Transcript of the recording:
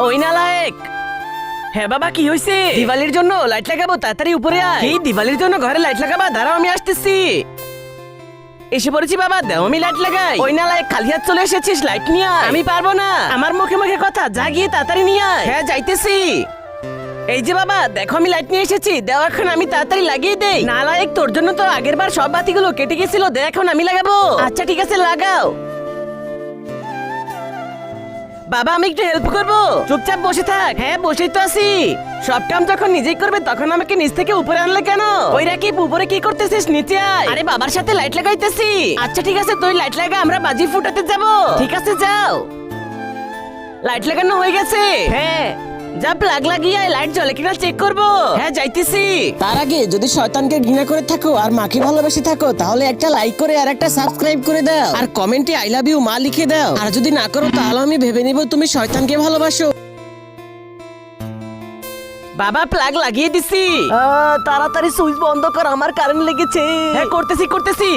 ওই নালায়েক। হ্যাঁ বাবা, কি হয়েছে? দিওয়ালির জন্য লাইট লাগাবো, তাড়াতাড়ি উপরে আয়। কি দিওয়ালির জন্য ঘরে লাইট লাগাবা? দাঁড়াও, আমি আসতেছি। এসে পড়েছি বাবা, দাও আমি লাইট লাগাই। ওই নালায়েক, খালি হাত চলে এসেছিস, লাইট নিয়ে আয়। আমি পারবো না, আমার মুখে মুখে কথা, যা গিয়ে তাড়াতাড়ি নিয়ে আয়। হ্যাঁ যাইতেছি। এই যে বাবা, দেখো আমি লাইট নিয়ে এসেছি, দাও এখন আমি তাড়াতাড়ি লাগিয়ে দেই। নালায়েক, তোর জন্য তো আগের বার সব বাতিগুলো কেটে গেছিল, দেখ এখন আমি লাগাবো। আচ্ছা ঠিক আছে, লাগাও। বাবা আমি একটু হেল্প করবো, চুপচাপ বসে থাক। হ্যাঁ বসেই তো আছি। সব কাম যখন নিজেই করবে তখন আমাকে নিচ থেকে উপরে আনলে কেন? ওই রাকিব, উপরে কি করতেছিস? নিচে আয়। আরে বাবার সাথে লাইট লাগাইতেছি। আচ্ছা ঠিক আছে, তুই লাইট লাগা, আমরা বাজি ফুটাতে যাব। ঠিক আছে যাও। লাইট লাগানো হয়ে গেছে। হ্যাঁ যা, প্লাগ লাগিয়ে আয়, লাইট জ্বলে কিনা চেক করবো। হ্যাঁ যাইতেছি। তার আগে যদি শয়তানকে ঘৃণা করে থাকো আর মাকে ভালোবেসে থাকো তাহলে একটা লাইক করে আর একটা সাবস্ক্রাইব করে দাও, আর কমেন্টে আই লাভ ইউ মা লিখে দাও। আর যদি না করো তাহলে আমি ভেবে নিব তুমি শয়তানকে ভালোবাসো। বাবা প্লাগ লাগিয়ে দিছি। তাড়াতাড়ি সুইচ বন্ধ কর, আমার কারেন্ট লেগেছে। হ্যাঁ করতেছি।